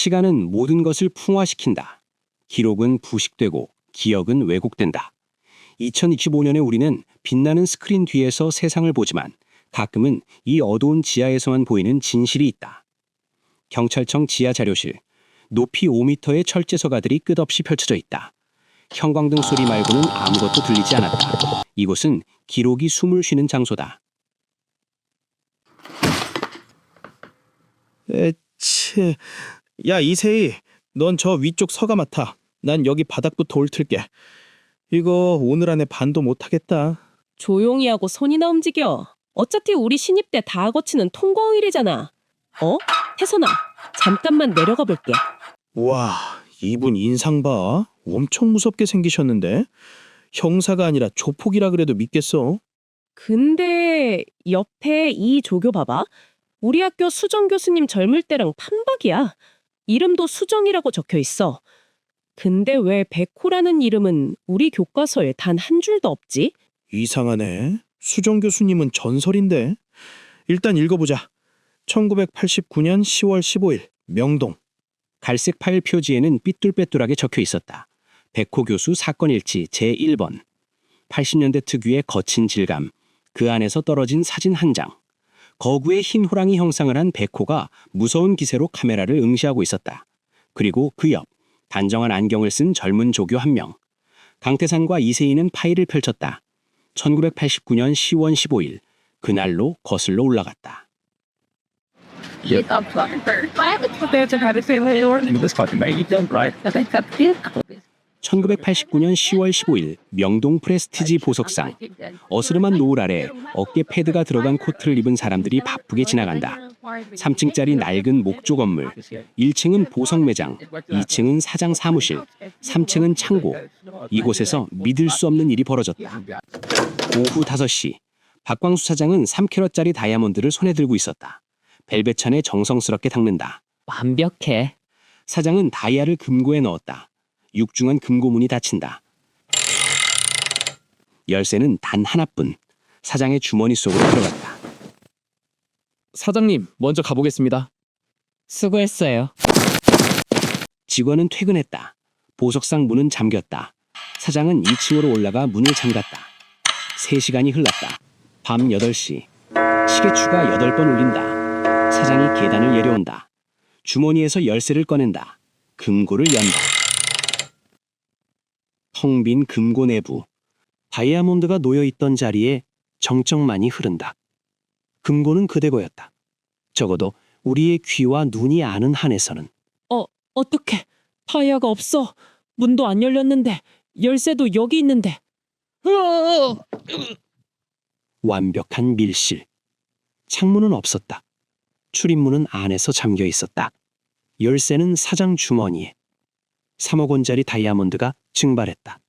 시간은 모든 것을 풍화시킨다. 기록은 부식되고 기억은 왜곡된다. 2025년에 우리는 빛나는 스크린 뒤에서 세상을 보지만 가끔은 이 어두운 지하에서만 보이는 진실이 있다. 경찰청 지하 자료실. 높이 5m의 철제 서가들이 끝없이 펼쳐져 있다. 형광등 소리 말고는 아무것도 들리지 않았다. 이곳은 기록이 숨을 쉬는 장소다. 에치. 야, 이세희. 넌 저 위쪽 서가 맡아. 난 여기 바닥부터 옳틀게. 이거 오늘 안에 반도 못하겠다. 조용히 하고 손이나 움직여. 어차피 우리 신입 때 다 거치는 통과일이잖아. 혜선아, 잠깐만 내려가 볼게. 와, 이분 인상 봐. 엄청 무섭게 생기셨는데. 형사가 아니라 조폭이라 그래도 믿겠어. 근데 옆에 이 조교 봐봐. 우리 학교 수정 교수님 젊을 때랑 판박이야. 이름도 수정이라고 적혀 있어. 근데 왜 백호라는 이름은 우리 교과서에 단 한 줄도 없지? 이상하네. 수정 교수님은 전설인데. 일단 읽어보자. 1989년 10월 15일 명동. 갈색 파일 표지에는 삐뚤빼뚤하게 적혀 있었다. 백호 교수 사건 일치 제1번. 80년대 특유의 거친 질감. 그 안에서 떨어진 사진 한 장. 거구의 흰 호랑이 형상을 한 백호가 무서운 기세로 카메라를 응시하고 있었다. 그리고 그 옆 단정한 안경을 쓴 젊은 조교 한 명. 강태산과 이세희는 파일을 펼쳤다. 1989년 10월 15일. 그날로 거슬러 올라갔다. 1989년 10월 15일 명동 프레스티지 보석상. 어스름한 노을 아래 어깨 패드가 들어간 코트를 입은 사람들이 바쁘게 지나간다. 3층짜리 낡은 목조 건물. 1층은 보석 매장, 2층은 사장 사무실, 3층은 창고. 이곳에서 믿을 수 없는 일이 벌어졌다. 오후 5시. 박광수 사장은 3캐럿짜리 다이아몬드를 손에 들고 있었다. 벨벳천에 정성스럽게 닦는다. 완벽해. 사장은 다이아를 금고에 넣었다. 육중한 금고문이 닫힌다. 열쇠는 단 하나뿐. 사장의 주머니 속으로 들어갔다. 사장님, 먼저 가보겠습니다. 수고했어요. 직원은 퇴근했다. 보석상 문은 잠겼다. 사장은 2층으로 올라가 문을 잠갔다. 3시간이 흘렀다. 밤 8시. 시계추가 8번 울린다. 사장이 계단을 내려온다. 주머니에서 열쇠를 꺼낸다. 금고를 연다. 텅 빈 금고 내부. 다이아몬드가 놓여있던 자리에 정적만이 흐른다. 금고는 그대로였다. 적어도 우리의 귀와 눈이 아는 한에서는. 어떡해. 다이아가 없어. 문도 안 열렸는데 열쇠도 여기 있는데. 완벽한 밀실. 창문은 없었다. 출입문은 안에서 잠겨 있었다. 열쇠는 사장 주머니에. 3억 원짜리 다이아몬드가 증발했다.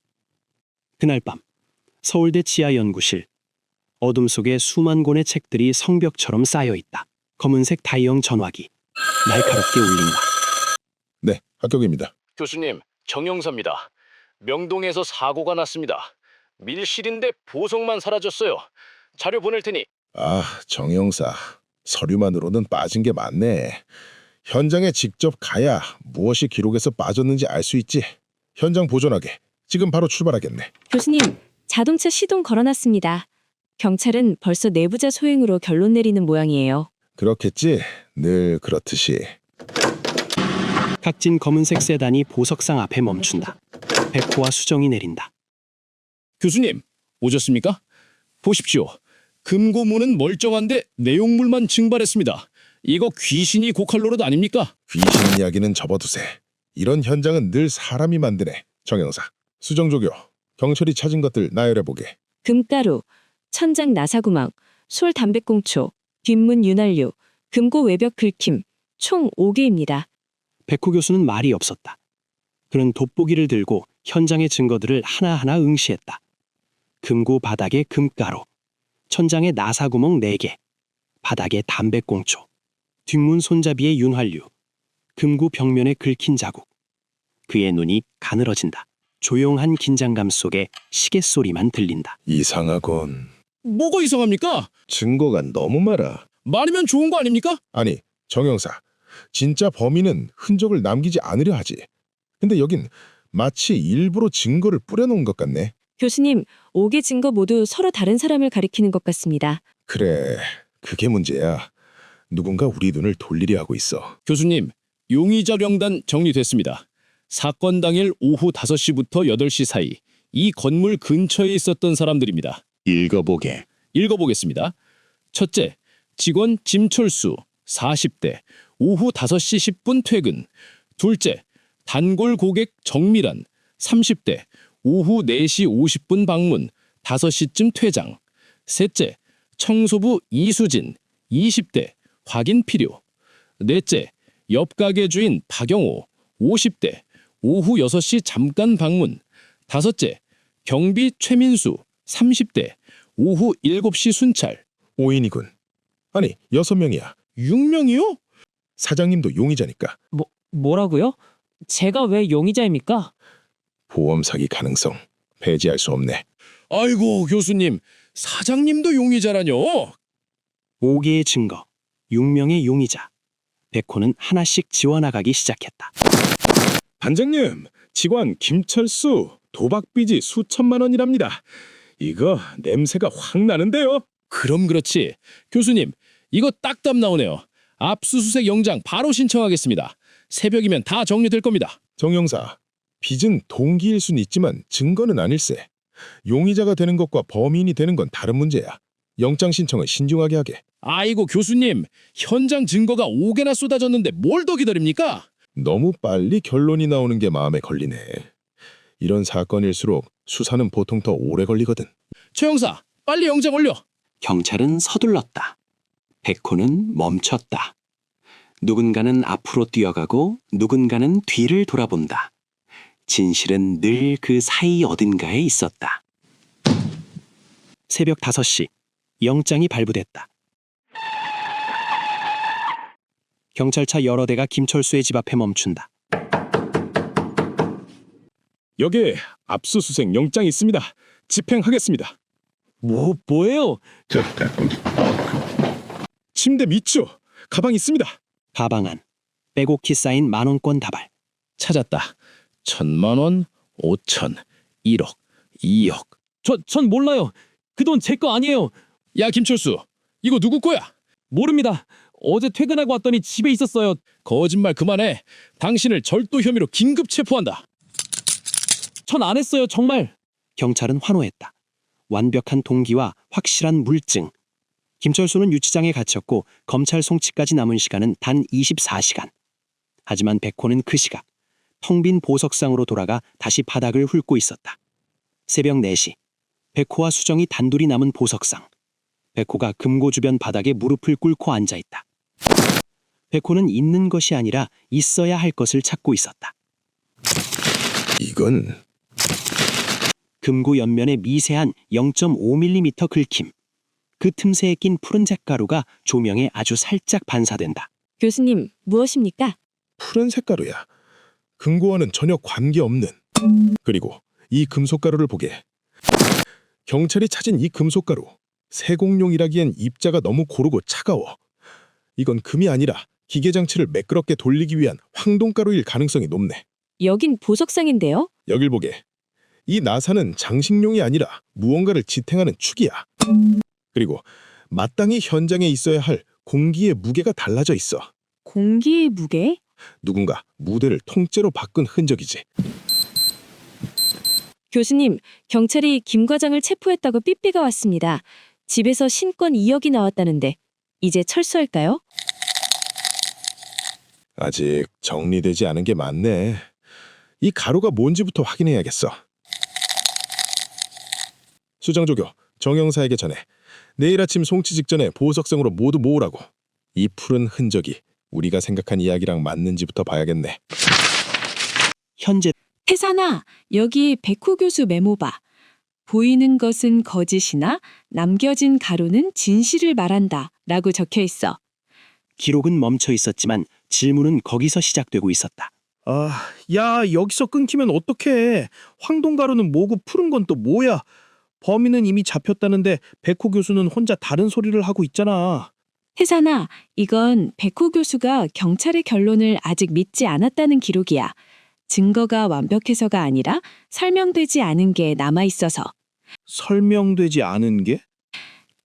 그날 밤 서울대 지하연구실. 어둠 속에 수만 권의 책들이 성벽처럼 쌓여 있다. 검은색 다이형 전화기. 날카롭게 울린다. 네, 합격입니다. 교수님, 정영사입니다. 명동에서 사고가 났습니다. 밀실인데 보석만 사라졌어요. 자료 보낼 테니. 아, 정영사. 서류만으로는 빠진 게 많네. 현장에 직접 가야 무엇이 기록에서 빠졌는지 알 수 있지. 현장 보존하게. 지금 바로 출발하겠네. 교수님, 자동차 시동 걸어놨습니다. 경찰은 벌써 내부자 소행으로 결론 내리는 모양이에요. 그렇겠지. 늘 그렇듯이. 각진 검은색 세단이 보석상 앞에 멈춘다. 백호와 수정이 내린다. 교수님, 오셨습니까? 보십시오. 금고문은 멀쩡한데 내용물만 증발했습니다. 이거 귀신이 곡할 노릇 아닙니까? 귀신 이야기는 접어두세. 이런 현장은 늘 사람이 만드네. 정영사. 수정조교. 경찰이 찾은 것들 나열해보게. 금가루, 천장 나사구멍, 솔 담배꽁초, 뒷문 윤활유, 금고 외벽 긁힘, 총 5개입니다. 백호 교수는 말이 없었다. 그는 돋보기를 들고 현장의 증거들을 하나하나 응시했다. 금고 바닥에 금가루, 천장에 나사구멍 4개, 바닥에 담배꽁초, 뒷문 손잡이에 윤활유, 금고 벽면에 긁힌 자국. 그의 눈이 가늘어진다. 조용한 긴장감 속에 시계 소리만 들린다. 이상하군. 뭐가 이상합니까? 증거가 너무 많아. 많으면 좋은 거 아닙니까? 아니, 정영사. 진짜 범인은 흔적을 남기지 않으려 하지. 근데 여긴 마치 일부러 증거를 뿌려놓은 것 같네. 교수님, 5개 증거 모두 서로 다른 사람을 가리키는 것 같습니다. 그래, 그게 문제야. 누군가 우리 눈을 돌리려 하고 있어. 교수님, 용의자 명단 정리됐습니다. 사건 당일 오후 5시부터 8시 사이 이 건물 근처에 있었던 사람들입니다. 읽어보게. 읽어보겠습니다. 첫째, 직원 짐철수 40대 오후 5시 10분 퇴근. 둘째, 단골 고객 정미란 30대 오후 4시 50분 방문 5시쯤 퇴장. 셋째, 청소부 이수진 20대 확인 필요. 넷째, 옆 가게 주인 박영호 50대 오후 6시 잠깐 방문. 다섯째, 경비 최민수 30대 오후 7시 순찰. 5인이군. 아니, 6명이야. 6명이요? 사장님도 용의자니까. 뭐라고요? 제가 왜 용의자입니까? 보험 사기 가능성 배제할 수 없네. 아이고 교수님, 사장님도 용의자라뇨? 5개의 증거, 6명의 용의자. 백호는 하나씩 지워나가기 시작했다. 반장님, 직원 김철수 도박 빚이 수천만 원이랍니다. 이거 냄새가 확 나는데요. 그럼 그렇지. 교수님, 이거 딱답 나오네요. 압수수색 영장 바로 신청하겠습니다. 새벽이면 다 정리될 겁니다. 정 형사, 빚은 동기일 순 있지만 증거는 아닐세. 용의자가 되는 것과 범인이 되는 건 다른 문제야. 영장 신청을 신중하게 하게. 아이고 교수님, 현장 증거가 5개나 쏟아졌는데 뭘 더 기다립니까? 너무 빨리 결론이 나오는 게 마음에 걸리네. 이런 사건일수록 수사는 보통 더 오래 걸리거든. 최 형사, 빨리 영장 올려. 경찰은 서둘렀다. 백호는 멈췄다. 누군가는 앞으로 뛰어가고 누군가는 뒤를 돌아본다. 진실은 늘 그 사이 어딘가에 있었다. 새벽 5시, 영장이 발부됐다. 경찰차 여러 대가 김철수의 집 앞에 멈춘다. 여기에 압수수색 영장이 있습니다. 집행하겠습니다. 뭐예요? 침대 밑죠. 가방 있습니다. 가방 안, 빼곡히 쌓인 만원권 다발. 찾았다. 1,000만 원, 5천, 1억, 2억. 전 몰라요. 그 돈 제 거 아니에요. 야 김철수, 이거 누구 거야? 모릅니다. 어제 퇴근하고 왔더니 집에 있었어요. 거짓말 그만해. 당신을 절도 혐의로 긴급 체포한다. 전 안 했어요, 정말. 경찰은 환호했다. 완벽한 동기와 확실한 물증. 김철수는 유치장에 갇혔고 검찰 송치까지 남은 시간은 단 24시간. 하지만 백호는 그 시각 텅 빈 보석상으로 돌아가 다시 바닥을 훑고 있었다. 새벽 4시 백호와 수정이 단둘이 남은 보석상. 백호가 금고 주변 바닥에 무릎을 꿇고 앉아있다. 백호는 있는 것이 아니라 있어야 할 것을 찾고 있었다. 이건 금고 옆면에 미세한 0.5mm 긁힘. 그 틈새에 낀 푸른색 가루가 조명에 아주 살짝 반사된다. 교수님, 무엇입니까? 푸른 색가루야. 금고와는 전혀 관계없는. 그리고 이 금속가루를 보게. 경찰이 찾은 이 금속가루. 세공용이라기엔 입자가 너무 고르고 차가워. 이건 금이 아니라 기계장치를 매끄럽게 돌리기 위한 황동가루일 가능성이 높네. 여긴 보석상인데요? 여길 보게. 이 나사는 장식용이 아니라 무언가를 지탱하는 축이야. 그리고 마땅히 현장에 있어야 할 공기의 무게가 달라져 있어. 공기의 무게? 누군가 무대를 통째로 바꾼 흔적이지. 교수님, 경찰이 김 과장을 체포했다고 삐삐가 왔습니다. 집에서 신권 2억이 나왔다는데 이제 철수할까요? 아직 정리되지 않은 게 많네. 이 가루가 뭔지부터 확인해야겠어. 수정조교, 정형사에게 전해. 내일 아침 송치 직전에 보석성으로 모두 모으라고. 이 푸른 흔적이 우리가 생각한 이야기랑 맞는지부터 봐야겠네. 현재 태산아, 여기 백호 교수 메모 봐. 보이는 것은 거짓이나 남겨진 가루는 진실을 말한다 라고 적혀 있어. 기록은 멈춰 있었지만 질문은 거기서 시작되고 있었다. 야, 여기서 끊기면 어떡해. 황동가루는 뭐고 푸른 건 또 뭐야. 범인은 이미 잡혔다는데 백호 교수는 혼자 다른 소리를 하고 있잖아. 혜산아, 이건 백호 교수가 경찰의 결론을 아직 믿지 않았다는 기록이야. 증거가 완벽해서가 아니라 설명되지 않은 게 남아있어서. 설명되지 않은 게?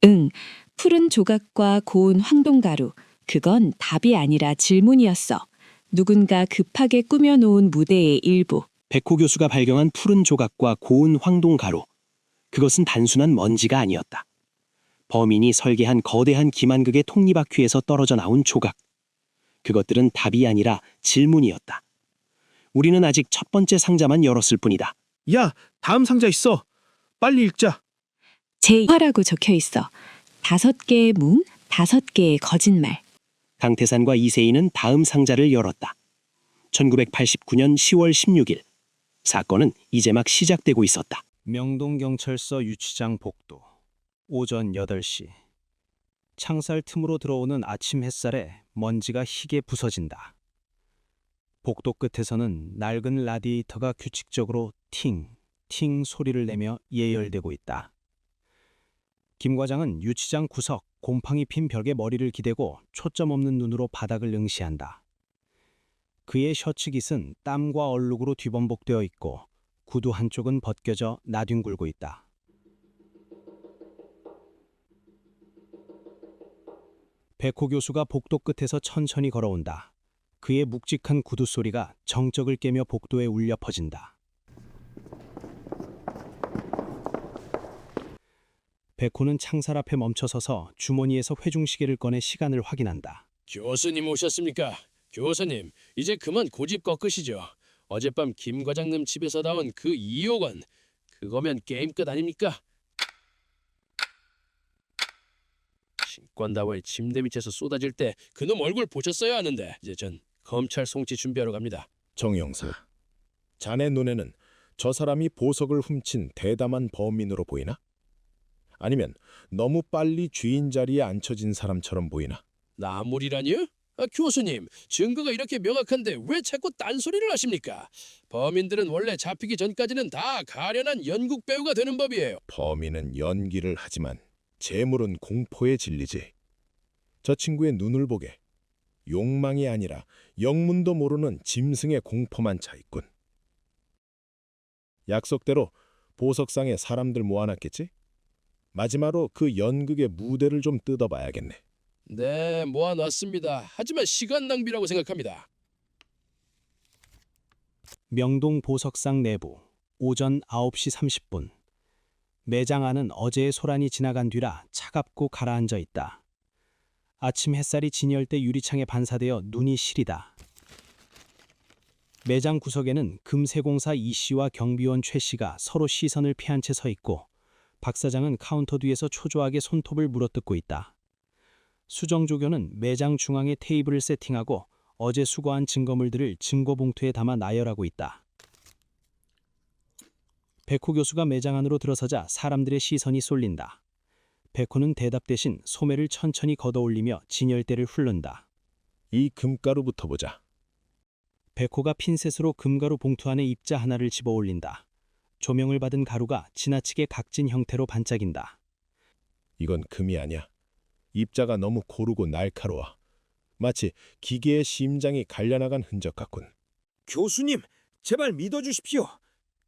응, 푸른 조각과 고운 황동가루. 그건 답이 아니라 질문이었어. 누군가 급하게 꾸며놓은 무대의 일부. 백호 교수가 발견한 푸른 조각과 고운 황동가루. 그것은 단순한 먼지가 아니었다. 범인이 설계한 거대한 기만극의 톱니바퀴에서 떨어져 나온 조각. 그것들은 답이 아니라 질문이었다. 우리는 아직 첫 번째 상자만 열었을 뿐이다. 야, 다음 상자 있어. 빨리 읽자. 제2화라고 적혀 있어. 5개의 문, 5개의 거짓말. 강태산과 이세희는 다음 상자를 열었다. 1989년 10월 16일. 사건은 이제 막 시작되고 있었다. 명동경찰서 유치장 복도. 오전 8시. 창살 틈으로 들어오는 아침 햇살에 먼지가 희게 부서진다. 복도 끝에서는 낡은 라디에이터가 규칙적으로 팅, 팅 소리를 내며 예열되고 있다. 김 과장은 유치장 구석 곰팡이 핀 벽에 머리를 기대고 초점 없는 눈으로 바닥을 응시한다. 그의 셔츠 깃은 땀과 얼룩으로 뒤범벅되어 있고 구두 한쪽은 벗겨져 나뒹굴고 있다. 백호 교수가 복도 끝에서 천천히 걸어온다. 그의 묵직한 구두 소리가 정적을 깨며 복도에 울려 퍼진다. 백호는 창살 앞에 멈춰서서 주머니에서 회중시계를 꺼내 시간을 확인한다. 교수님 오셨습니까? 교수님, 이제 그만 고집 꺾으시죠. 어젯밤 김 과장님 집에서 나온 그 2억 원, 그거면 게임 끝 아닙니까? 신권다워의 침대 밑에서 쏟아질 때 그놈 얼굴 보셨어야 하는데 이제 전 검찰 송치 준비하러 갑니다. 정 형사, 자네 눈에는 저 사람이 보석을 훔친 대담한 범인으로 보이나? 아니면 너무 빨리 주인 자리에 앉혀진 사람처럼 보이나? 나물이라니요? 교수님, 증거가 이렇게 명확한데 왜 자꾸 딴소리를 하십니까? 범인들은 원래 잡히기 전까지는 다 가련한 연극 배우가 되는 법이에요. 범인은 연기를 하지만 재물은 공포에 질리지. 저 친구의 눈을 보게. 욕망이 아니라 영문도 모르는 짐승의 공포만 차 있군. 약속대로 보석상에 사람들 모아놨겠지? 마지막으로 그 연극의 무대를 좀 뜯어봐야겠네. 네, 모아놨습니다. 하지만 시간 낭비라고 생각합니다. 명동 보석상 내부. 오전 9시 30분. 매장 안은 어제의 소란이 지나간 뒤라 차갑고 가라앉아 있다. 아침 햇살이 진열대 유리창에 반사되어 눈이 시리다. 매장 구석에는 금세공사 이 씨와 경비원 최 씨가 서로 시선을 피한 채 서 있고 박 사장은 카운터 뒤에서 초조하게 손톱을 물어뜯고 있다. 수정조교는 매장 중앙에 테이블을 세팅하고 어제 수거한 증거물들을 증거봉투에 담아 나열하고 있다. 백호 교수가 매장 안으로 들어서자 사람들의 시선이 쏠린다. 백호는 대답 대신 소매를 천천히 걷어올리며 진열대를 훑는다. 이 금가루부터 보자. 백호가 핀셋으로 금가루 봉투 안에 입자 하나를 집어올린다. 조명을 받은 가루가 지나치게 각진 형태로 반짝인다. 이건 금이 아니야. 입자가 너무 고르고 날카로워. 마치 기계의 심장이 갈려나간 흔적 같군. 교수님, 제발 믿어주십시오.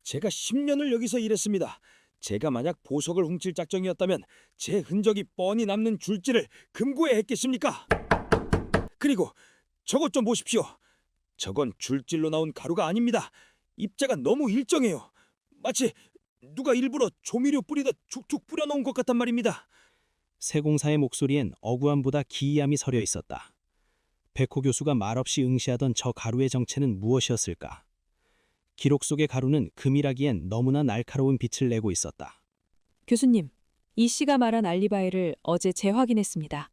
제가 10년을 여기서 일했습니다. 제가 만약 보석을 훔칠 작정이었다면 제 흔적이 뻔히 남는 줄지를 금고에 했겠습니까? 그리고 저것 좀 보십시오. 저건 줄질로 나온 가루가 아닙니다. 입자가 너무 일정해요. 마치 누가 일부러 조미료 뿌리듯 툭툭 뿌려놓은 것 같단 말입니다. 세공사의 목소리엔 억울함보다 기이함이 서려 있었다. 백호 교수가 말없이 응시하던 저 가루의 정체는 무엇이었을까? 기록 속의 가루는 금이라기엔 너무나 날카로운 빛을 내고 있었다. 교수님, 이 씨가 말한 알리바이를 어제 재확인했습니다.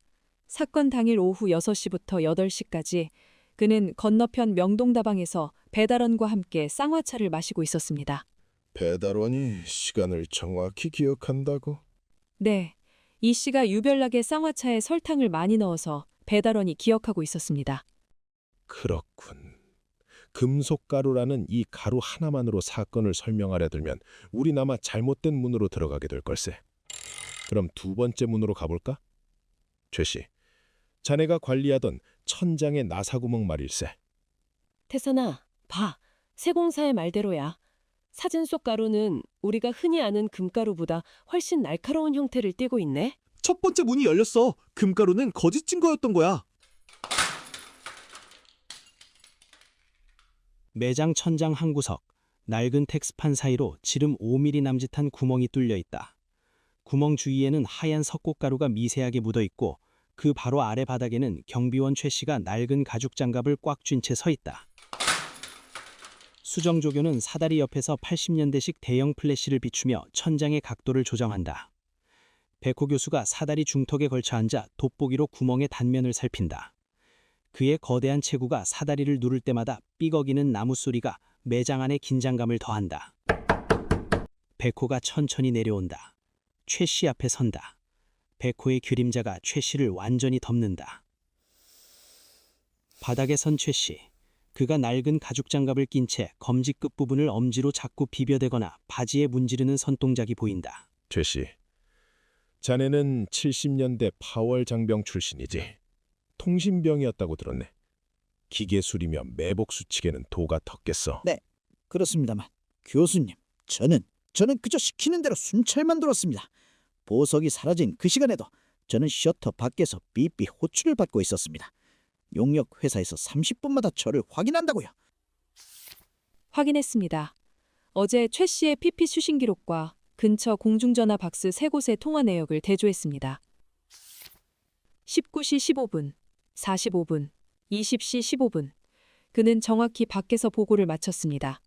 사건 당일 오후 6시부터 8시까지 그는 건너편 명동다방에서 배달원과 함께 쌍화차를 마시고 있었습니다. 배달원이 시간을 정확히 기억한다고? 네, 이 씨가 유별나게 쌍화차에 설탕을 많이 넣어서 배달원이 기억하고 있었습니다. 그렇군. 금속가루라는 이 가루 하나만으로 사건을 설명하려 들면 우리나마 잘못된 문으로 들어가게 될 걸세. 그럼 두 번째 문으로 가볼까? 최 씨, 자네가 관리하던 천장의 나사구멍 말일세. 태산아, 봐. 세공사의 말대로야. 사진 속 가루는 우리가 흔히 아는 금가루보다 훨씬 날카로운 형태를 띠고 있네. 첫 번째 문이 열렸어. 금가루는 거짓 증거였던 거야. 매장 천장 한 구석, 낡은 텍스판 사이로 지름 5mm 남짓한 구멍이 뚫려 있다. 구멍 주위에는 하얀 석고가루가 미세하게 묻어 있고 그 바로 아래 바닥에는 경비원 최 씨가 낡은 가죽 장갑을 꽉 쥔 채 서 있다. 수정조교는 사다리 옆에서 80년대식 대형 플래시를 비추며 천장의 각도를 조정한다. 백호 교수가 사다리 중턱에 걸쳐 앉아 돋보기로 구멍의 단면을 살핀다. 그의 거대한 체구가 사다리를 누를 때마다 삐걱이는 나무 소리가 매장 안의 긴장감을 더한다. 백호가 천천히 내려온다. 최 씨 앞에 선다. 백호의 그림자가 최 씨를 완전히 덮는다. 바닥에 선 최 씨. 그가 낡은 가죽 장갑을 낀 채 검지 끝부분을 엄지로 자꾸 비벼대거나 바지에 문지르는 손동작이 보인다. 최 씨, 자네는 70년대 파월 장병 출신이지. 통신병이었다고 들었네. 기계술이며 매복 수칙에는 도가 텄겠어. 네, 그렇습니다만 교수님, 저는 그저 시키는 대로 순찰만 들었습니다. 보석이 사라진 그 시간에도 저는 셔터 밖에서 삐삐 호출을 받고 있었습니다. 용역 회사에서 30분마다 저를 확인한다고요. 확인했습니다. 어제 최 씨의 PP 수신 기록과 근처 공중전화 박스 3곳의 통화 내역을 대조했습니다. 19시 15분, 45분, 20시 15분. 그는 정확히 밖에서 보고를 마쳤습니다.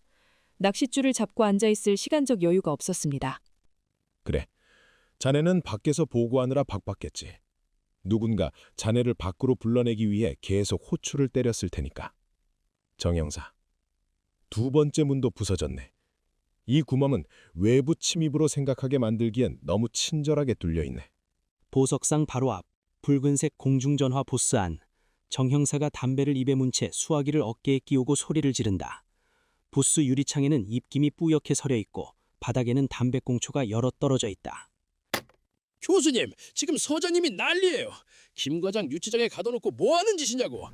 낚싯줄을 잡고 앉아있을 시간적 여유가 없었습니다. 그래, 자네는 밖에서 보고하느라 바빴겠지. 누군가 자네를 밖으로 불러내기 위해 계속 호출을 때렸을 테니까. 정 형사, 두 번째 문도 부서졌네. 이 구멍은 외부 침입으로 생각하게 만들기엔 너무 친절하게 뚫려있네. 보석상 바로 앞, 붉은색 공중전화 보스 안. 정 형사가 담배를 입에 문 채 수화기를 어깨에 끼우고 소리를 지른다. 부스 유리창에는 입김이 뿌옇게 서려 있고 바닥에는 담배꽁초가 여러 떨어져 있다. 교수님, 지금 서장님이 난리예요. 김 과장 유치장에 가둬놓고 뭐 하는 짓이냐고.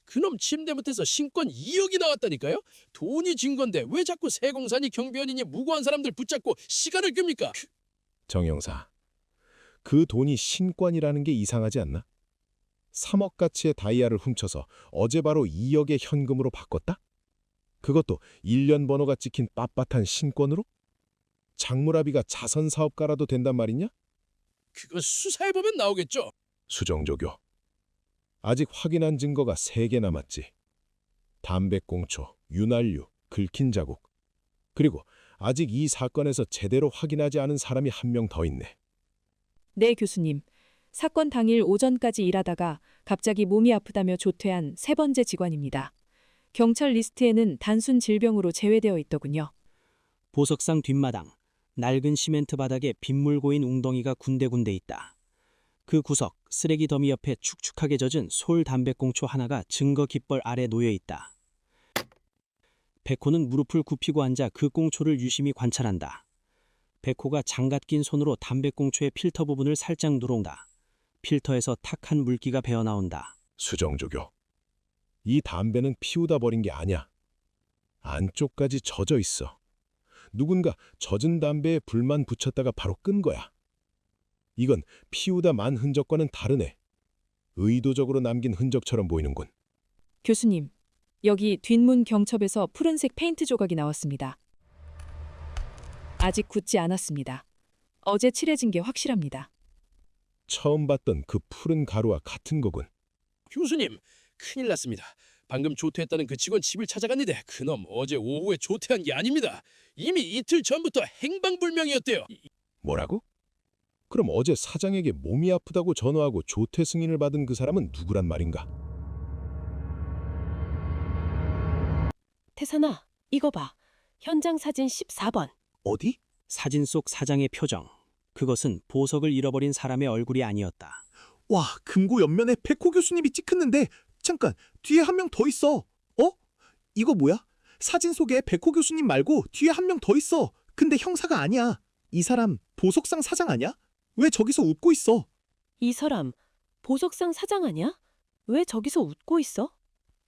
그놈 침대 밑에서 신권 2억이 나왔다니까요? 돈이 진 건데 왜 자꾸 세공사니 경비원이니 무고한 사람들 붙잡고 시간을 끕니까? 정 형사, 그 돈이 신권이라는 게 이상하지 않나? 3억 가치의 다이아를 훔쳐서 어제 바로 2억의 현금으로 바꿨다? 그것도 1년 번호가 찍힌 빳빳한 신권으로? 장무라비가 자선사업가라도 된단 말이냐? 그거 수사해보면 나오겠죠. 수정조교, 아직 확인한 증거가 3개 남았지. 담배꽁초, 윤활유, 긁힌 자국. 그리고 아직 이 사건에서 제대로 확인하지 않은 사람이 한 명 더 있네. 네, 교수님. 사건 당일 오전까지 일하다가 갑자기 몸이 아프다며 조퇴한 3번째 직원입니다. 경찰 리스트에는 단순 질병으로 제외되어 있더군요. 보석상 뒷마당, 낡은 시멘트 바닥에 빗물 고인 웅덩이가 군데군데 있다. 그 구석, 쓰레기 더미 옆에 축축하게 젖은 솔 담배꽁초 하나가 증거 깃벌 아래 놓여 있다. 백호는 무릎을 굽히고 앉아 그 꽁초를 유심히 관찰한다. 백호가 장갑 낀 손으로 담배꽁초의 필터 부분을 살짝 누른다. 필터에서 탁한 물기가 배어나온다. 수정조교, 이 담배는 피우다 버린 게 아니야. 안쪽까지 젖어 있어. 누군가 젖은 담배에 불만 붙였다가 바로 끈 거야. 이건 피우다 만 흔적과는 다르네. 의도적으로 남긴 흔적처럼 보이는군. 교수님, 여기 뒷문 경첩에서 푸른색 페인트 조각이 나왔습니다. 아직 굳지 않았습니다. 어제 칠해진 게 확실합니다. 처음 봤던 그 푸른 가루와 같은 거군. 교수님, 큰일 났습니다. 방금 조퇴했다는 그 직원 집을 찾아갔는데 그놈 어제 오후에 조퇴한 게 아닙니다. 이미 이틀 전부터 행방불명이었대요. 뭐라고? 그럼 어제 사장에게 몸이 아프다고 전화하고 조퇴 승인을 받은 그 사람은 누구란 말인가? 태산아, 이거 봐. 현장 사진 14번. 어디? 사진 속 사장의 표정. 그것은 보석을 잃어버린 사람의 얼굴이 아니었다. 와, 금고 옆면에 백호 교수님이 찍혔는데 잠깐, 뒤에 한 명 더 있어. 어? 이거 뭐야? 사진 속에 백호 교수님 말고 뒤에 한 명 더 있어. 근데 형사가 아니야. 이 사람 보석상 사장 아니야? 왜 저기서 웃고 있어? 이 사람 보석상 사장 아니야? 왜 저기서 웃고 있어?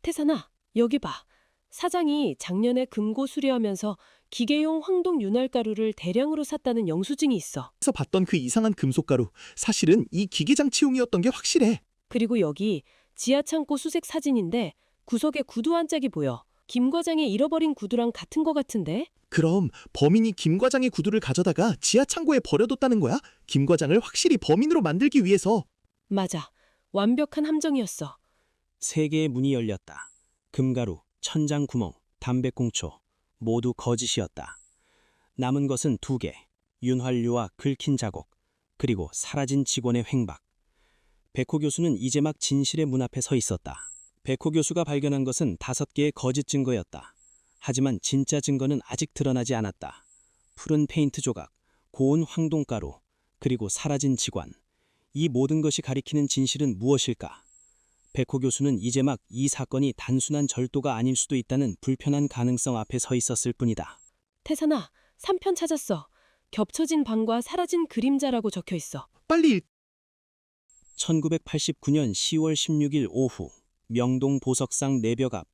태산아, 여기 봐. 사장이 작년에 금고 수리하면서 기계용 황동 윤활가루를 대량으로 샀다는 영수증이 있어. 에서 봤던 그 이상한 금속가루, 사실은 이 기계장치용이었던 게 확실해. 그리고 여기 지하창고 수색 사진인데 구석에 구두 한 짝이 보여. 김 과장의 잃어버린 구두랑 같은 거 같은데? 그럼 범인이 김 과장의 구두를 가져다가 지하 창고에 버려뒀다는 거야? 김 과장을 확실히 범인으로 만들기 위해서. 맞아. 완벽한 함정이었어. 세 개의 문이 열렸다. 금가루, 천장 구멍, 담배꽁초 모두 거짓이었다. 남은 것은 두 개. 윤활유와 긁힌 자국, 그리고 사라진 직원의 횡박. 백호 교수는 이제 막 진실의 문 앞에 서 있었다. 백호 교수가 발견한 것은 5개의 거짓 증거였다. 하지만 진짜 증거는 아직 드러나지 않았다. 푸른 페인트 조각, 고운 황동가루, 그리고 사라진 직원. 이 모든 것이 가리키는 진실은 무엇일까? 백호 교수는 이제 막 이 사건이 단순한 절도가 아닐 수도 있다는 불편한 가능성 앞에 서 있었을 뿐이다. 태산아, 3편 찾았어. 겹쳐진 방과 사라진 그림자라고 적혀 있어. 빨리 1989년 10월 16일 오후 명동 보석상 내벽 앞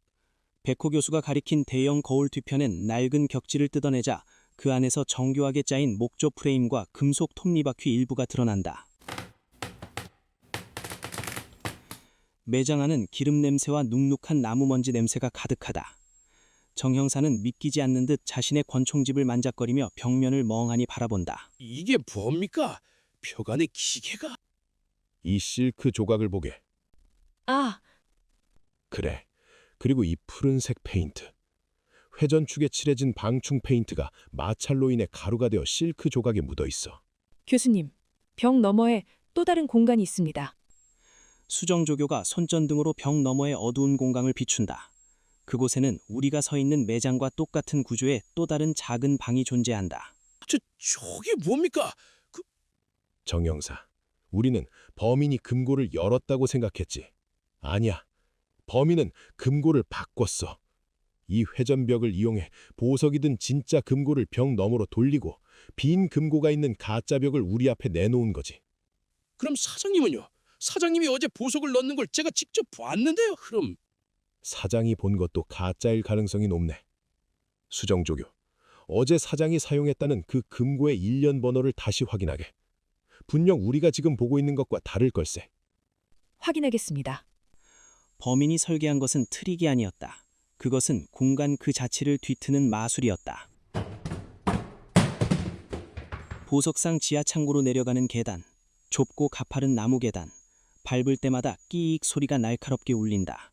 백호 교수가 가리킨 대형 거울 뒤편엔 낡은 격지를 뜯어내자 그 안에서 정교하게 짜인 목조 프레임과 금속 톱니바퀴 일부가 드러난다. 매장 안은 기름 냄새와 눅눅한 나무먼지 냄새가 가득하다. 정 형사는 믿기지 않는 듯 자신의 권총집을 만작거리며 벽면을 멍하니 바라본다. 이게 뭡니까? 벽 안에 기계가? 이 실크 조각을 보게. 아, 그래. 그리고 이 푸른색 페인트. 회전축에 칠해진 방충 페인트가 마찰로 인해 가루가 되어 실크 조각에 묻어 있어. 교수님, 벽 너머에 또 다른 공간이 있습니다. 수정조교가 손전등으로 벽 너머의 어두운 공간을 비춘다. 그곳에는 우리가 서 있는 매장과 똑같은 구조의 또 다른 작은 방이 존재한다. 저게 뭡니까? 정 형사, 우리는 범인이 금고를 열었다고 생각했지. 아니야. 범인은 금고를 바꿨어. 이 회전벽을 이용해 보석이 든 진짜 금고를 벽 너머로 돌리고 빈 금고가 있는 가짜 벽을 우리 앞에 내놓은 거지. 그럼 사장님은요? 사장님이 어제 보석을 넣는 걸 제가 직접 봤는데요. 그럼 사장이 본 것도 가짜일 가능성이 높네. 수정조교, 어제 사장이 사용했다는 그 금고의 일련 번호를 다시 확인하게. 분명 우리가 지금 보고 있는 것과 다를 걸세. 확인하겠습니다. 범인이 설계한 것은 트릭이 아니었다. 그것은 공간 그 자체를 뒤트는 마술이었다. 보석상 지하 창고로 내려가는 계단, 좁고 가파른 나무 계단, 밟을 때마다 끼익 소리가 날카롭게 울린다.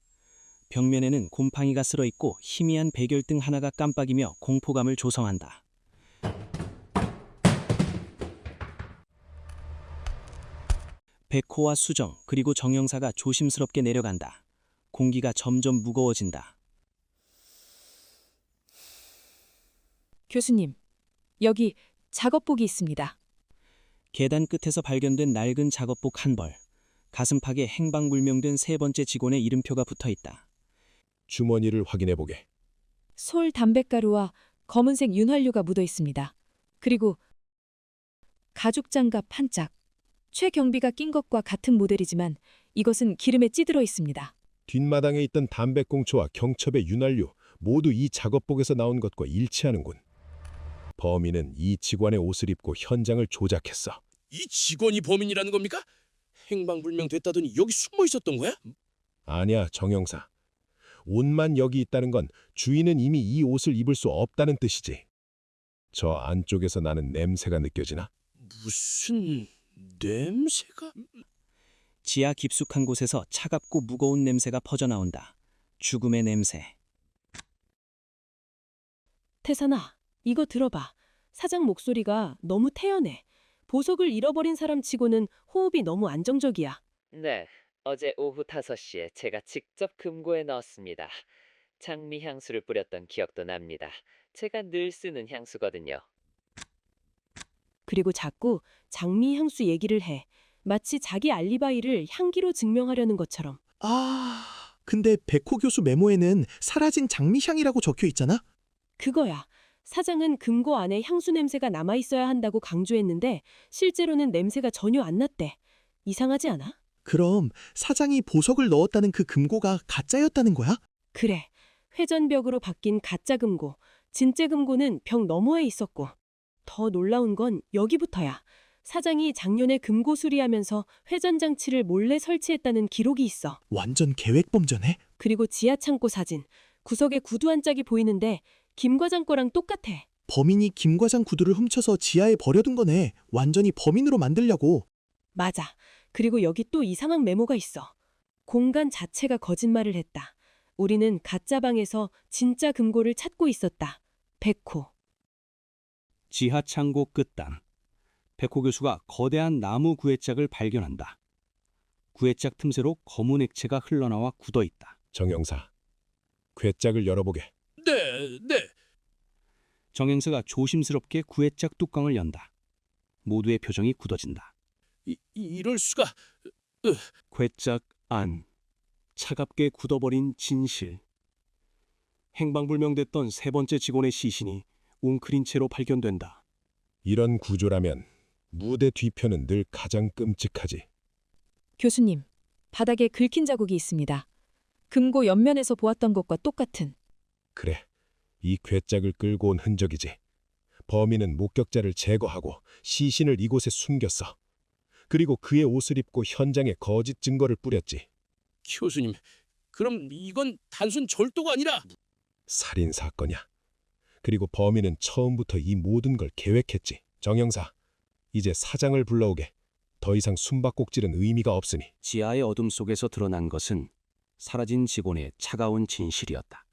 벽면에는 곰팡이가 쓸어있고 희미한 백열등 하나가 깜빡이며 공포감을 조성한다. 백호와 수정 그리고 정영사가 조심스럽게 내려간다. 공기가 점점 무거워진다. 교수님, 여기 작업복이 있습니다. 계단 끝에서 발견된 낡은 작업복 한 벌. 가슴팍에 행방불명된 세 번째 직원의 이름표가 붙어있다. 주머니를 확인해 보게. 솔 담뱃가루와 검은색 윤활유가 묻어 있습니다. 그리고 가죽 장갑 한 짝. 최경비가 낀 것과 같은 모델이지만 이것은 기름에 찌들어 있습니다. 뒷마당에 있던 담배꽁초와 경첩의 윤활유 모두 이 작업복에서 나온 것과 일치하는군. 범인은 이 직원의 옷을 입고 현장을 조작했어. 이 직원이 범인이라는 겁니까? 행방불명 됐다더니 여기 숨어 있었던 거야? 아니야, 정 형사. 옷만 여기 있다는 건 주인은 이미 이 옷을 입을 수 없다는 뜻이지. 저 안쪽에서 나는 냄새가 느껴지나? 무슨 냄새가? 지하 깊숙한 곳에서 차갑고 무거운 냄새가 퍼져나온다. 죽음의 냄새. 태산아, 이거 들어봐. 사장 목소리가 너무 태연해. 보석을 잃어버린 사람 치고는 호흡이 너무 안정적이야. 네, 어제 오후 5시에 제가 직접 금고에 넣었습니다. 장미 향수를 뿌렸던 기억도 납니다. 제가 늘 쓰는 향수거든요. 그리고 자꾸 장미 향수 얘기를 해. 마치 자기 알리바이를 향기로 증명하려는 것처럼. 근데 백호 교수 메모에는 사라진 장미향이라고 적혀 있잖아? 그거야. 사장은 금고 안에 향수 냄새가 남아있어야 한다고 강조했는데 실제로는 냄새가 전혀 안 났대. 이상하지 않아? 그럼 사장이 보석을 넣었다는 그 금고가 가짜였다는 거야? 그래. 회전벽으로 바뀐 가짜 금고. 진짜 금고는 벽 너머에 있었고. 더 놀라운 건 여기부터야. 사장이 작년에 금고 수리하면서 회전장치를 몰래 설치했다는 기록이 있어. 완전 계획범죄네. 그리고 지하 창고 사진. 구석에 구두 한 짝이 보이는데 김 과장 거랑 똑같아. 범인이 김 과장 구두를 훔쳐서 지하에 버려둔 거네. 완전히 범인으로 만들려고. 맞아. 그리고 여기 또 이상한 메모가 있어. 공간 자체가 거짓말을 했다. 우리는 가짜 방에서 진짜 금고를 찾고 있었다. 백호. 지하 창고 끝단. 백호 교수가 거대한 나무 구애짝을 발견한다. 구애짝 틈새로 검은 액체가 흘러나와 굳어있다. 정형사, 괴짝을 열어보게. 네, 네. 정행사가 조심스럽게 구애짝 뚜껑을 연다. 모두의 표정이 굳어진다. 이럴 수가. 괴짝 안. 차갑게 굳어버린 진실. 행방불명됐던 세 번째 직원의 시신이 웅크린 채로 발견된다. 이런 구조라면 무대 뒤편은 늘 가장 끔찍하지. 교수님, 바닥에 긁힌 자국이 있습니다. 금고 옆면에서 보았던 것과 똑같은. 그래, 이 괴짝을 끌고 온 흔적이지. 범인은 목격자를 제거하고 시신을 이곳에 숨겼어. 그리고 그의 옷을 입고 현장에 거짓 증거를 뿌렸지. 교수님, 그럼 이건 단순 절도가 아니라 살인 사건이야. 그리고 범인은 처음부터 이 모든 걸 계획했지. 정형사, 이제 사장을 불러오게. 더 이상 숨바꼭질은 의미가 없으니. 지하의 어둠 속에서 드러난 것은 사라진 직원의 차가운 진실이었다.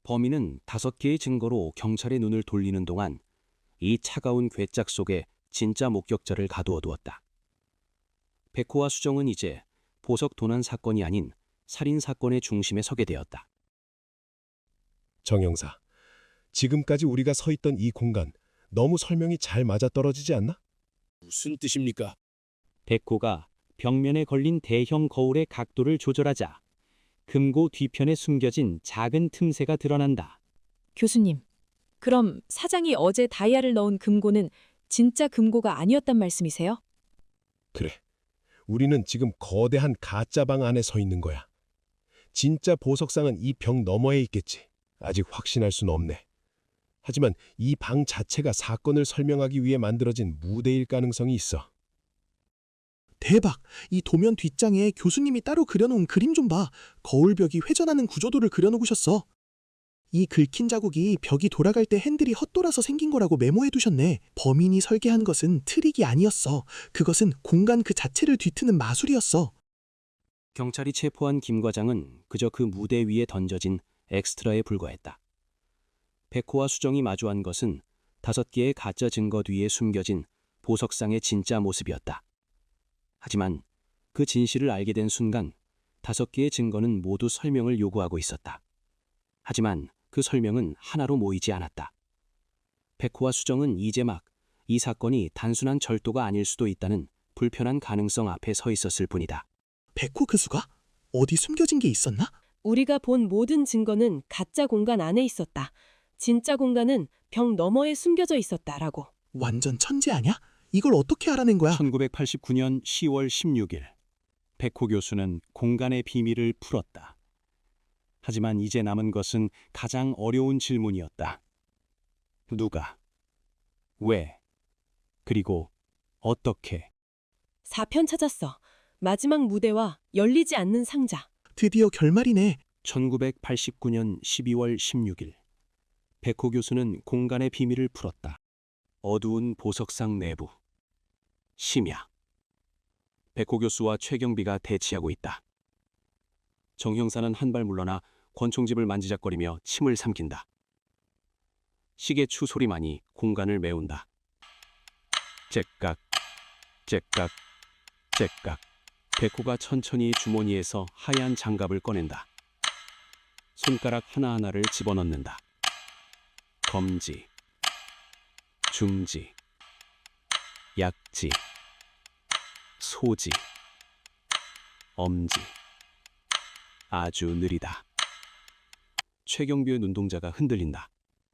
범인은 5개의 증거로 경찰의 눈을 돌리는 동안 이 차가운 괴짝 속에 진짜 목격자를 가두어 두었다. 백호와 수정은 이제 보석 도난 사건이 아닌 살인 사건의 중심에 서게 되었다. 정형사, 지금까지 우리가 서 있던 이 공간 너무 설명이 잘 맞아떨어지지 않나? 무슨 뜻입니까? 백호가 벽면에 걸린 대형 거울의 각도를 조절하자 금고 뒤편에 숨겨진 작은 틈새가 드러난다. 교수님, 그럼 사장이 어제 다이아를 넣은 금고는 진짜 금고가 아니었단 말씀이세요? 그래, 우리는 지금 거대한 가짜 방 안에 서 있는 거야. 진짜 보석상은 이 벽 너머에 있겠지. 아직 확신할 수는 없네. 하지만 이 방 자체가 사건을 설명하기 위해 만들어진 무대일 가능성이 있어. 대박! 이 도면 뒷장에 교수님이 따로 그려놓은 그림 좀 봐. 거울벽이 회전하는 구조도를 그려놓으셨어. 이 긁힌 자국이 벽이 돌아갈 때 핸들이 헛돌아서 생긴 거라고 메모해두셨네. 범인이 설계한 것은 트릭이 아니었어. 그것은 공간 그 자체를 뒤트는 마술이었어. 경찰이 체포한 김 과장은 그저 그 무대 위에 던져진 엑스트라에 불과했다. 백호와 수정이 마주한 것은 5개의 가짜 증거 뒤에 숨겨진 보석상의 진짜 모습이었다. 하지만 그 진실을 알게 된 순간 5개의 증거는 모두 설명을 요구하고 있었다. 하지만 그 설명은 하나로 모이지 않았다. 백호와 수정은 이제 막 이 사건이 단순한 절도가 아닐 수도 있다는 불편한 가능성 앞에 서 있었을 뿐이다. 백호 교수가? 어디 숨겨진 게 있었나? 우리가 본 모든 증거는 가짜 공간 안에 있었다. 진짜 공간은 벽 너머에 숨겨져 있었다라고. 완전 천재 아냐? 이걸 어떻게 알아낸 거야? 1989년 10월 16일 백호 교수는 공간의 비밀을 풀었다. 하지만 이제 남은 것은 가장 어려운 질문이었다. 누가? 왜? 그리고 어떻게? 4편 찾았어. 마지막 무대와 열리지 않는 상자. 드디어 결말이네. 1989년 12월 16일 백호 교수는 공간의 비밀을 풀었다. 어두운 보석상 내부. 심야. 백호 교수와 최경비가 대치하고 있다. 정 형사는 한 발 물러나 권총집을 만지작거리며 침을 삼킨다. 시계추 소리만이 공간을 메운다. 째깍, 째깍, 째깍. 백호가 천천히 주머니에서 하얀 장갑을 꺼낸다. 손가락 하나하나를 집어넣는다. 검지, 중지, 약지, 소지, 엄지. 아주 느리다. 최경비의 눈동자가 흔들린다.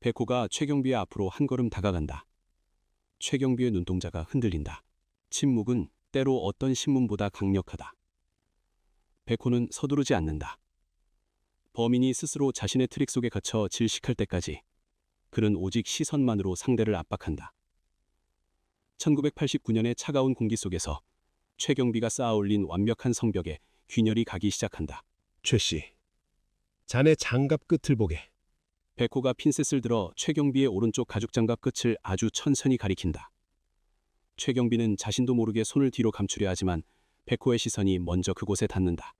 백호가 최경비의 앞으로 한 걸음 다가간다. 최경비의 눈동자가 흔들린다. 침묵은 때로 어떤 신문보다 강력하다. 백호는 서두르지 않는다. 범인이 스스로 자신의 트릭 속에 갇혀 질식할 때까지 그는 오직 시선만으로 상대를 압박한다. 1989년의 차가운 공기 속에서 최경비가 쌓아올린 완벽한 성벽에 균열이 가기 시작한다. 최 씨, 자네 장갑 끝을 보게. 백호가 핀셋을 들어 최경비의 오른쪽 가죽장갑 끝을 아주 천천히 가리킨다. 최경비는 자신도 모르게 손을 뒤로 감추려 하지만 백호의 시선이 먼저 그곳에 닿는다.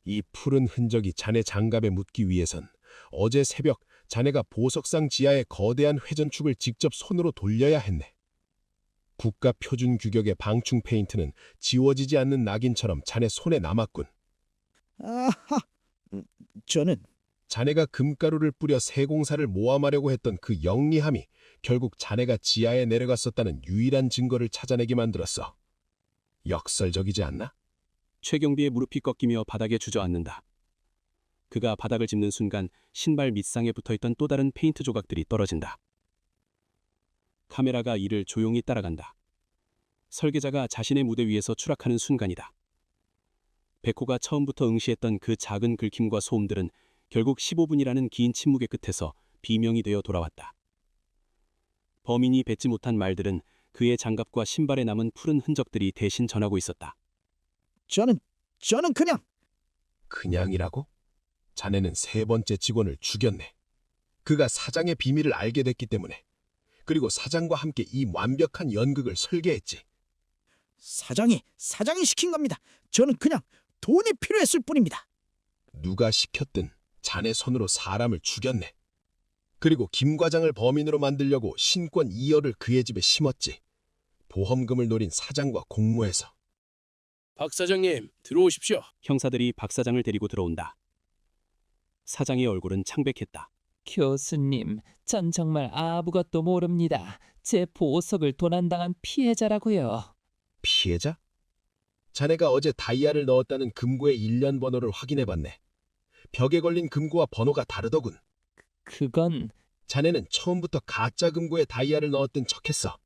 이 푸른 흔적이 자네 장갑에 묻기 위해선 어제 새벽 자네가 보석상 지하의 거대한 회전축을 직접 손으로 돌려야 했네. 국가 표준 규격의 방충 페인트는 지워지지 않는 낙인처럼 자네 손에 남았군. 아하, 저는 자네가 금가루를 뿌려 세공사를 모함하려고 했던 그 영리함이 결국 자네가 지하에 내려갔었다는 유일한 증거를 찾아내게 만들었어. 역설적이지 않나? 최경비의 무릎이 꺾이며 바닥에 주저앉는다. 그가 바닥을 짚는 순간 신발 밑상에 붙어있던 또 다른 페인트 조각들이 떨어진다. 카메라가 이를 조용히 따라간다. 설계자가 자신의 무대 위에서 추락하는 순간이다. 백호가 처음부터 응시했던 그 작은 긁힘과 소음들은 결국 15분이라는 긴 침묵의 끝에서 비명이 되어 돌아왔다. 범인이 뱉지 못한 말들은 그의 장갑과 신발에 남은 푸른 흔적들이 대신 전하고 있었다. 저는 그냥 그냥이라고? 자네는 세 번째 직원을 죽였네. 그가 사장의 비밀을 알게 됐기 때문에. 그리고 사장과 함께 이 완벽한 연극을 설계했지. 사장이 시킨 겁니다. 저는 그냥 돈이 필요했을 뿐입니다. 누가 시켰든 자네 손으로 사람을 죽였네. 그리고 김 과장을 범인으로 만들려고 신권 2억을 그의 집에 심었지. 보험금을 노린 사장과 공모해서. 박 사장님, 들어오십시오. 형사들이 박 사장을 데리고 들어온다. 사장의 얼굴은 창백했다. 교수님, 전 정말 아무것도 모릅니다. 제 보석을 도난당한 피해자라고요. 피해자? 자네가 어제 다이아를 넣었다는 금고의 일련 번호를 확인해봤네. 벽에 걸린 금고와 번호가 다르더군. 그건 자네는 처음부터 가짜 금고에 다이아를 넣었던 척했어.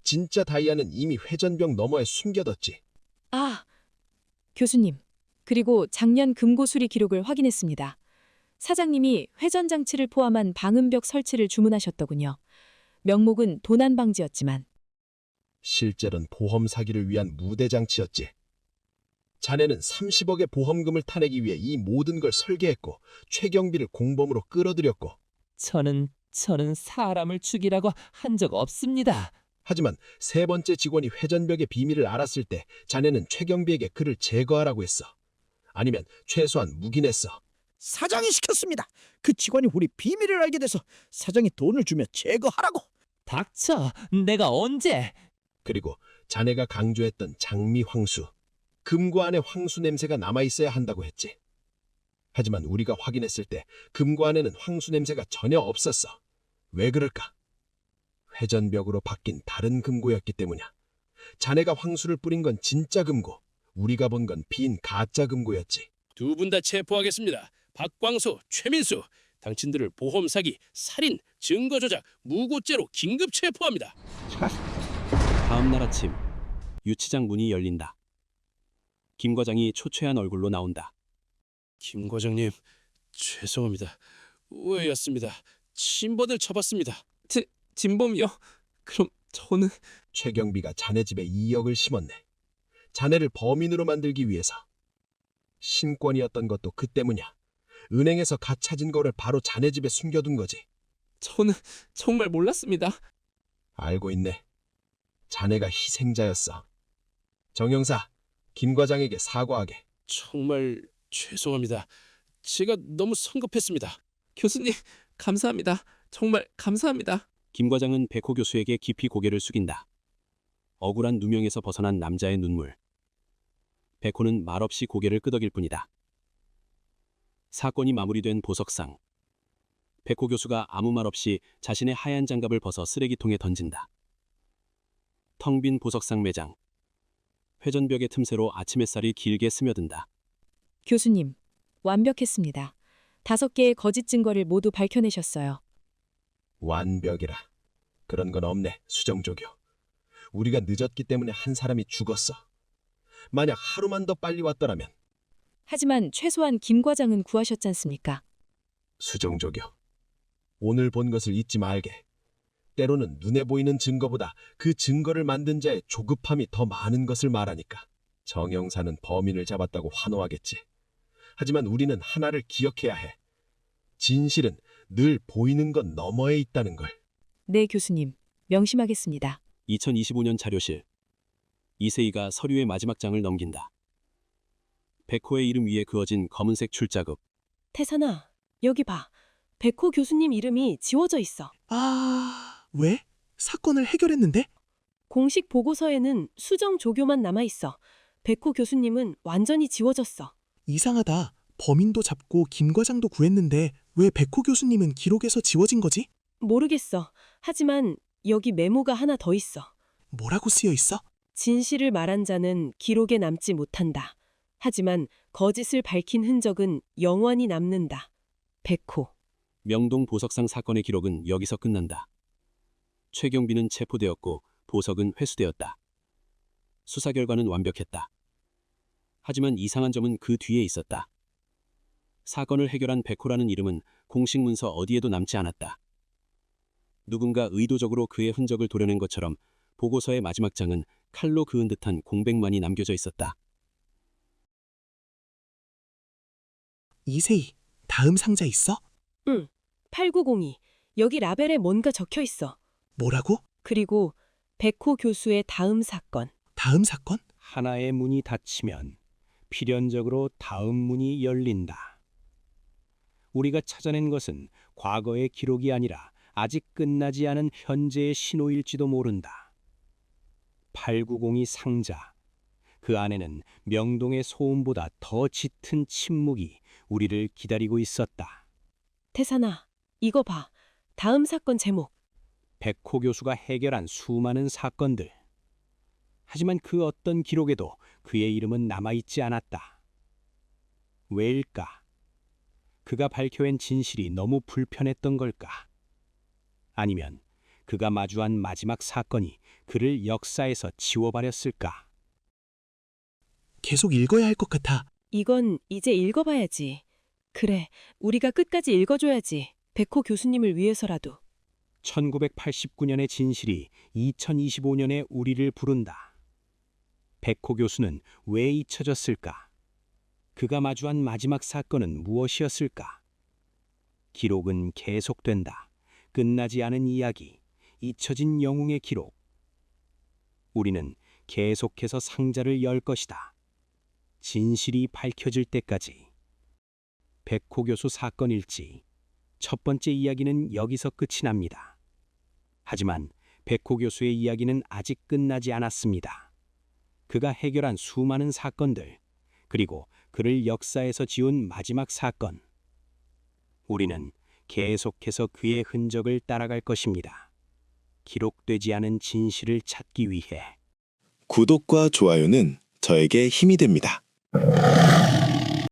진짜 다이아는 이미 회전벽 너머에 숨겨뒀지. 아, 교수님. 그리고 작년 금고 수리 기록을 확인했습니다. 사장님이 회전 장치를 포함한 방음벽 설치를 주문하셨더군요. 명목은 도난 방지였지만 실제로는 보험 사기를 위한 무대 장치였지. 자네는 30억의 보험금을 타내기 위해 이 모든 걸 설계했고 최경비를 공범으로 끌어들였고. 저는 사람을 죽이라고 한 적 없습니다. 하지만 세 번째 직원이 회전벽의 비밀을 알았을 때 자네는 최경비에게 그를 제거하라고 했어. 아니면 최소한 묵인했어. 사장이 시켰습니다. 그 직원이 우리 비밀을 알게 돼서 사장이 돈을 주며 제거하라고. 닥쳐! 내가 언제? 그리고 자네가 강조했던 장미 황수. 금고 안에 황수 냄새가 남아있어야 한다고 했지. 하지만 우리가 확인했을 때 금고 안에는 황수 냄새가 전혀 없었어. 왜 그럴까? 회전벽으로 바뀐 다른 금고였기 때문이야. 자네가 황수를 뿌린 건 진짜 금고, 우리가 본 건 빈 가짜 금고였지. 두 분 다 체포하겠습니다. 박광수, 최민수, 당신들을 보험 사기, 살인, 증거 조작, 무고죄로 긴급 체포합니다. 다음 날 아침 유치장 문이 열린다. 김 과장이 초췌한 얼굴로 나온다. 김 과장님, 죄송합니다. 오해였습니다. 친번을 쳐봤습니다. 진범이요? 그럼 저는... 최경비가 자네 집에 2억을 심었네. 자네를 범인으로 만들기 위해서. 신권이었던 것도 그 때문이야. 은행에서 갓 찾은 거를 바로 자네 집에 숨겨둔 거지. 저는 정말 몰랐습니다. 알고 있네. 자네가 희생자였어. 정 형사, 김 과장에게 사과하게. 정말 죄송합니다. 제가 너무 성급했습니다. 교수님, 감사합니다. 정말 감사합니다. 김 과장은 백호 교수에게 깊이 고개를 숙인다. 억울한 누명에서 벗어난 남자의 눈물. 백호는 말없이 고개를 끄덕일 뿐이다. 사건이 마무리된 보석상. 백호 교수가 아무 말 없이 자신의 하얀 장갑을 벗어 쓰레기통에 던진다. 텅 빈 보석상 매장. 회전벽의 틈새로 아침 햇살이 길게 스며든다. 교수님, 완벽했습니다. 5개의 거짓 증거를 모두 밝혀내셨어요. 완벽이라. 그런 건 없네, 수정조교. 우리가 늦었기 때문에 한 사람이 죽었어. 만약 하루만 더 빨리 왔더라면. 하지만 최소한 김 과장은 구하셨지 않습니까? 수정조교, 오늘 본 것을 잊지 말게. 때로는 눈에 보이는 증거보다 그 증거를 만든 자의 조급함이 더 많은 것을 말하니까. 정 형사는 범인을 잡았다고 환호하겠지. 하지만 우리는 하나를 기억해야 해. 진실은 늘 보이는 것 너머에 있다는 걸. 네, 교수님. 명심하겠습니다. 2025년 자료실. 이세희가 서류의 마지막 장을 넘긴다. 백호의 이름 위에 그어진 검은색 출자급. 태산아, 여기 봐. 백호 교수님 이름이 지워져 있어. 아, 왜? 사건을 해결했는데? 공식 보고서에는 수정 조교만 남아 있어. 백호 교수님은 완전히 지워졌어. 이상하다. 범인도 잡고 김 과장도 구했는데 왜 백호 교수님은 기록에서 지워진 거지? 모르겠어. 하지만 여기 메모가 하나 더 있어. 뭐라고 쓰여 있어? 진실을 말한 자는 기록에 남지 못한다. 하지만 거짓을 밝힌 흔적은 영원히 남는다. 백호. 명동 보석상 사건의 기록은 여기서 끝난다. 최경빈은 체포되었고 보석은 회수되었다. 수사 결과는 완벽했다. 하지만 이상한 점은 그 뒤에 있었다. 사건을 해결한 백호라는 이름은 공식 문서 어디에도 남지 않았다. 누군가 의도적으로 그의 흔적을 도려낸 것처럼 보고서의 마지막 장은 칼로 그은 듯한 공백만이 남겨져 있었다. 이세희, 다음 상자 있어? 응. 8902. 여기 라벨에 뭔가 적혀 있어. 뭐라고? 그리고 백호 교수의 다음 사건. 다음 사건? 하나의 문이 닫히면 필연적으로 다음 문이 열린다. 우리가 찾아낸 것은 과거의 기록이 아니라 아직 끝나지 않은 현재의 신호일지도 모른다. 8902 상자. 그 안에는 명동의 소음보다 더 짙은 침묵이 우리를 기다리고 있었다. 태산아, 이거 봐. 다음 사건 제목. 백호 교수가 해결한 수많은 사건들. 하지만 그 어떤 기록에도 그의 이름은 남아있지 않았다. 왜일까? 그가 밝혀낸 진실이 너무 불편했던 걸까? 아니면 그가 마주한 마지막 사건이 그를 역사에서 지워버렸을까? 계속 읽어야 할 것 같아. 이건 이제 읽어봐야지. 그래, 우리가 끝까지 읽어줘야지. 백호 교수님을 위해서라도. 1989년의 진실이 2025년에 우리를 부른다. 백호 교수는 왜 잊혀졌을까? 그가 마주한 마지막 사건은 무엇이었을까? 기록은 계속된다. 끝나지 않은 이야기, 잊혀진 영웅의 기록. 우리는 계속해서 상자를 열 것이다. 진실이 밝혀질 때까지. 백호 교수 사건 일지. 첫 번째 이야기는 여기서 끝이 납니다. 하지만 백호 교수의 이야기는 아직 끝나지 않았습니다. 그가 해결한 수많은 사건들, 그리고 그를 역사에서 지운 마지막 사건. 우리는 계속해서 그의 흔적을 따라갈 것입니다. 기록되지 않은 진실을 찾기 위해. 구독과 좋아요는 저에게 힘이 됩니다.